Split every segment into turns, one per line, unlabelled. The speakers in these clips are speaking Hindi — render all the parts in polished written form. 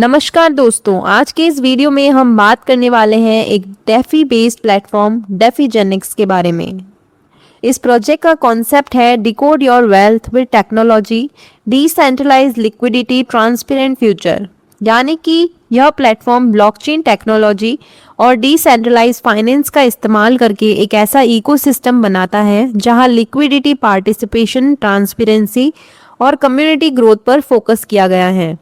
नमस्कार दोस्तों, आज के इस वीडियो में हम बात करने वाले हैं एक डेफी बेस्ड प्लेटफॉर्म डेफीजेनिक्स के बारे में। इस प्रोजेक्ट का कॉन्सेप्ट है decode your wealth with technology, decentralized liquidity, transparent future. यानी कि यह प्लेटफॉर्म ब्लॉकचेन टेक्नोलॉजी और डिसेंट्रलाइज्ड फाइनेंस का इस्तेमाल करके एक ऐसा इकोसिस्टम बनाता है जहां लिक्विडिटी, पार्टिसिपेशन, ट्रांसपेरेंसी और कम्युनिटी ग्रोथ पर फोकस किया गया है।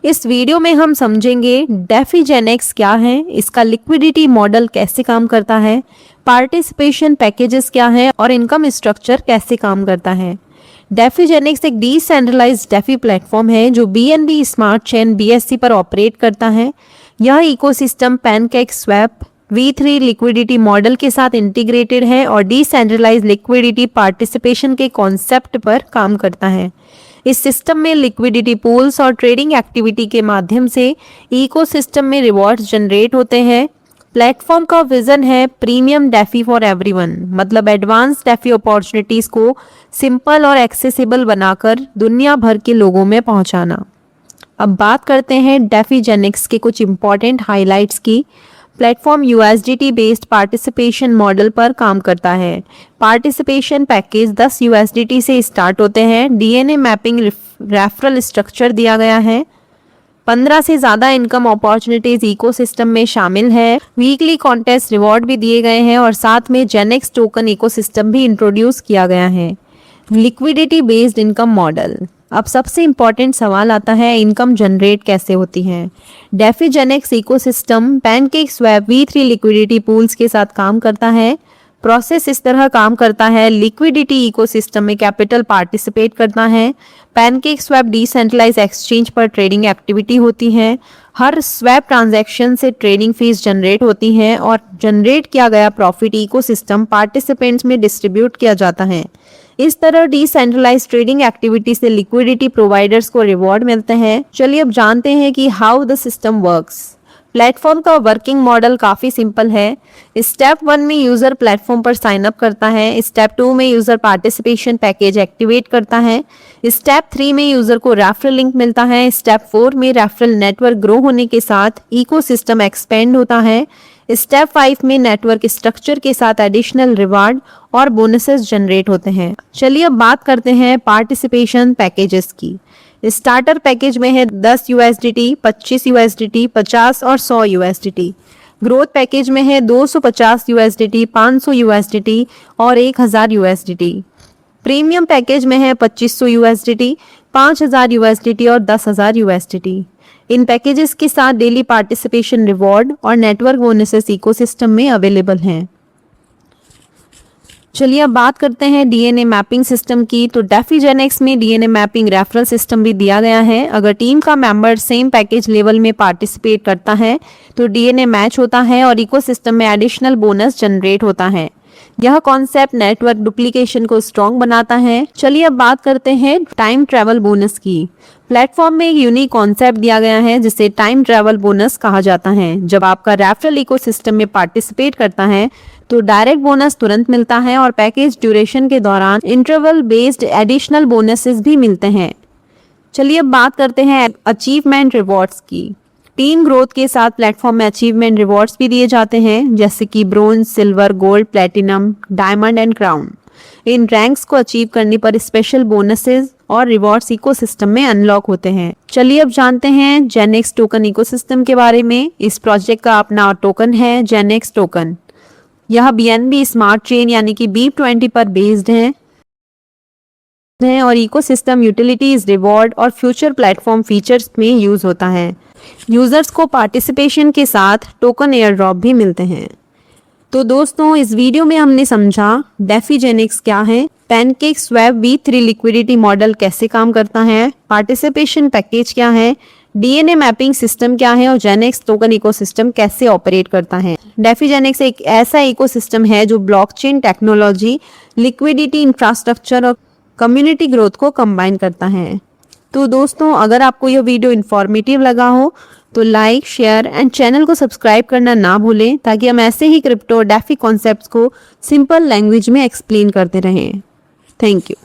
इस वीडियो में हम समझेंगे डेफीजेनिक्स क्या है, इसका लिक्विडिटी मॉडल कैसे काम करता है, पार्टिसिपेशन पैकेजेस क्या है और इनकम स्ट्रक्चर कैसे काम करता है। डेफीजेनिक्स एक डिसेंट्रलाइज्ड डेफी प्लेटफॉर्म है जो बीएनबी स्मार्ट चेन बीएससी पर ऑपरेट करता है। यह ecosystem pancake swap V3 liquidity model के साथ इंटीग्रेटेड है और डिसेंट्रलाइज्ड लिक्विडिटी पार्टिसिपेशन के कॉन्सेप्ट पर काम करता है। इस सिस्टम में लिक्विडिटी पूल्स और ट्रेडिंग एक्टिविटी के माध्यम से इकोसिस्टम में रिवॉर्ड्स जनरेट होते हैं। प्लेटफॉर्म का विजन है प्रीमियम डेफी फॉर एवरीवन, मतलब एडवांस डेफी अपॉर्चुनिटीज को सिंपल और एक्सेसिबल बनाकर दुनिया भर के लोगों में पहुंचाना। अब बात करते हैं डेफीजेनिक्स के कुछ इंपॉर्टेंट हाइलाइट्स की। Platform USDT based participation model पर काम करता है। पार्टिसिपेशन पैकेज 10 USDT से स्टार्ट होते हैं। DNA मैपिंग रेफरल स्ट्रक्चर दिया गया है। 15 से ज़्यादा इनकम अपॉर्चुनिटीज इकोसिस्टम में शामिल है। वीकली कॉन्टेस्ट रिवॉर्ड भी दिए गए हैं और साथ में जेनेक्स टोकन इकोसिस्टम भी इंट्रोड्यूस किया गया है। Liquidity based income model. अब सबसे इम्पॉर्टेंट सवाल आता है, इनकम जनरेट कैसे होती है। डेफीजेनिक्स ecosystem pancake swap V3 liquidity pools के साथ काम करता है। प्रोसेस इस तरह काम करता है, लिक्विडिटी इकोसिस्टम में कैपिटल पार्टिसिपेट करता है। पैनकेक स्वैप डिसेंट्रलाइज्ड एक्सचेंज पर ट्रेडिंग एक्टिविटी होती है। हर स्वैप ट्रांजैक्शन से ट्रेडिंग फीस जनरेट होती है और जनरेट किया गया प्रॉफिट इकोसिस्टम पार्टिसिपेंट्स में डिस्ट्रीब्यूट किया जाता है। इस तरह डिसेंट्रलाइज्ड ट्रेडिंग एक्टिविटी से लिक्विडिटी प्रोवाइडर्स को रिवॉर्ड मिलते हैं। चलिए अब जानते हैं कि how the system works. Platform का वर्किंग मॉडल काफ़ी सिंपल है। स्टेप 1 में यूज़र प्लेटफॉर्म पर साइन अप करता है। स्टेप 2 में यूज़र पार्टिसिपेशन पैकेज एक्टिवेट करता है। स्टेप 3 में यूज़र को रेफरल लिंक मिलता है। स्टेप 4 में रेफरल नेटवर्क ग्रो होने के साथ इकोसिस्टम एक्सपेंड होता है। स्टेप 5 में नेटवर्क स्ट्रक्चर के साथ एडिशनल रिवार्ड और बोनसेस जनरेट होते हैं। चलिए अब बात करते हैं पार्टिसिपेशन पैकेजेस की। स्टार्टर पैकेज में है 10 USDT, 25 USDT, 50 और 100 USDT। ग्रोथ पैकेज में है 250 USDT, 500 USDT और 1000 USDT। प्रीमियम पैकेज में है 2500 USDT, 5000 USDT और 10,000 USDT। इन पैकेजेस के साथ डेली पार्टिसिपेशन रिवॉर्ड और नेटवर्क बोनसेस इकोसिस्टम में अवेलेबल हैं। चलिए अब बात करते हैं DNA मैपिंग सिस्टम की। तो डेफीजेनिक्स में DNA मैपिंग रेफरल सिस्टम भी दिया गया है। अगर टीम का मेंबर सेम पैकेज लेवल में पार्टिसिपेट करता है तो DNA मैच होता है और इकोसिस्टम में एडिशनल बोनस जनरेट होता है। यह कॉन्सेप्ट नेटवर्क डुप्लीकेशन को स्ट्रॉन्ग बनाता है। चलिए अब बात करते हैं टाइम ट्रैवल बोनस की। प्लेटफॉर्म में एक यूनिक कॉन्सेप्ट दिया गया है जिसे टाइम ट्रैवल बोनस कहा जाता है। जब आपका रेफरल इकोसिस्टम में पार्टिसिपेट करता है तो डायरेक्ट बोनस तुरंत मिलता है और पैकेज ड्यूरेशन के दौरान इंटरवल बेस्ड एडिशनल बोनसेस भी मिलते हैं। चलिए अब बात करते हैं अचीवमेंट रिवॉर्ड्स की। टीम ग्रोथ के साथ प्लेटफॉर्म में अचीवमेंट रिवॉर्ड्स भी दिए जाते हैं, जैसे कि bronze, silver, gold, platinum, diamond and crown. In ranks को अचीव करने पर स्पेशल बोनसेस और रिवॉर्ड्स इकोसिस्टम में अनलॉक होते हैं। चलिए अब जानते हैं जेनेक्स टोकन इकोसिस्टम के बारे में। इस प्रोजेक्ट का अपना टोकन है जेनेक्स टोकन। यह BNB स्मार्ट चेन यानी कि BIP20 पर बेस्ड है और इकोसिस्टम यूटिलिटीज, रिवॉर्ड और फ्यूचर प्लेटफॉर्म फीचर्स में यूज होता है। यूजर्स को पार्टिसिपेशन के साथ टोकन एयर ड्रॉप भी मिलते हैं। तो दोस्तों, इस वीडियो में हमने समझा डेफीजेनिक्स क्या है, pancake swap V3 liquidity model कैसे काम करता है, पार्टिसिपेशन पैकेज क्या है, DNA मैपिंग सिस्टम क्या है और जेनेक्स टोकन इकोसिस्टम कैसे ऑपरेट करता है। डेफीजेनिक्स एक ऐसा इकोसिस्टम है जो ब्लॉकचेन टेक्नोलॉजी, लिक्विडिटी, इंफ्रास्ट्रक्चर और कम्युनिटी ग्रोथ को कंबाइन करता है। तो दोस्तों, अगर आपको यह वीडियो इन्फॉर्मेटिव लगा हो तो लाइक, शेयर एंड चैनल को सब्सक्राइब करना ना भूलें, ताकि हम ऐसे ही क्रिप्टो डेफी कॉन्सेप्ट्स को सिंपल लैंग्वेज में एक्सप्लेन करते रहें। Thank you.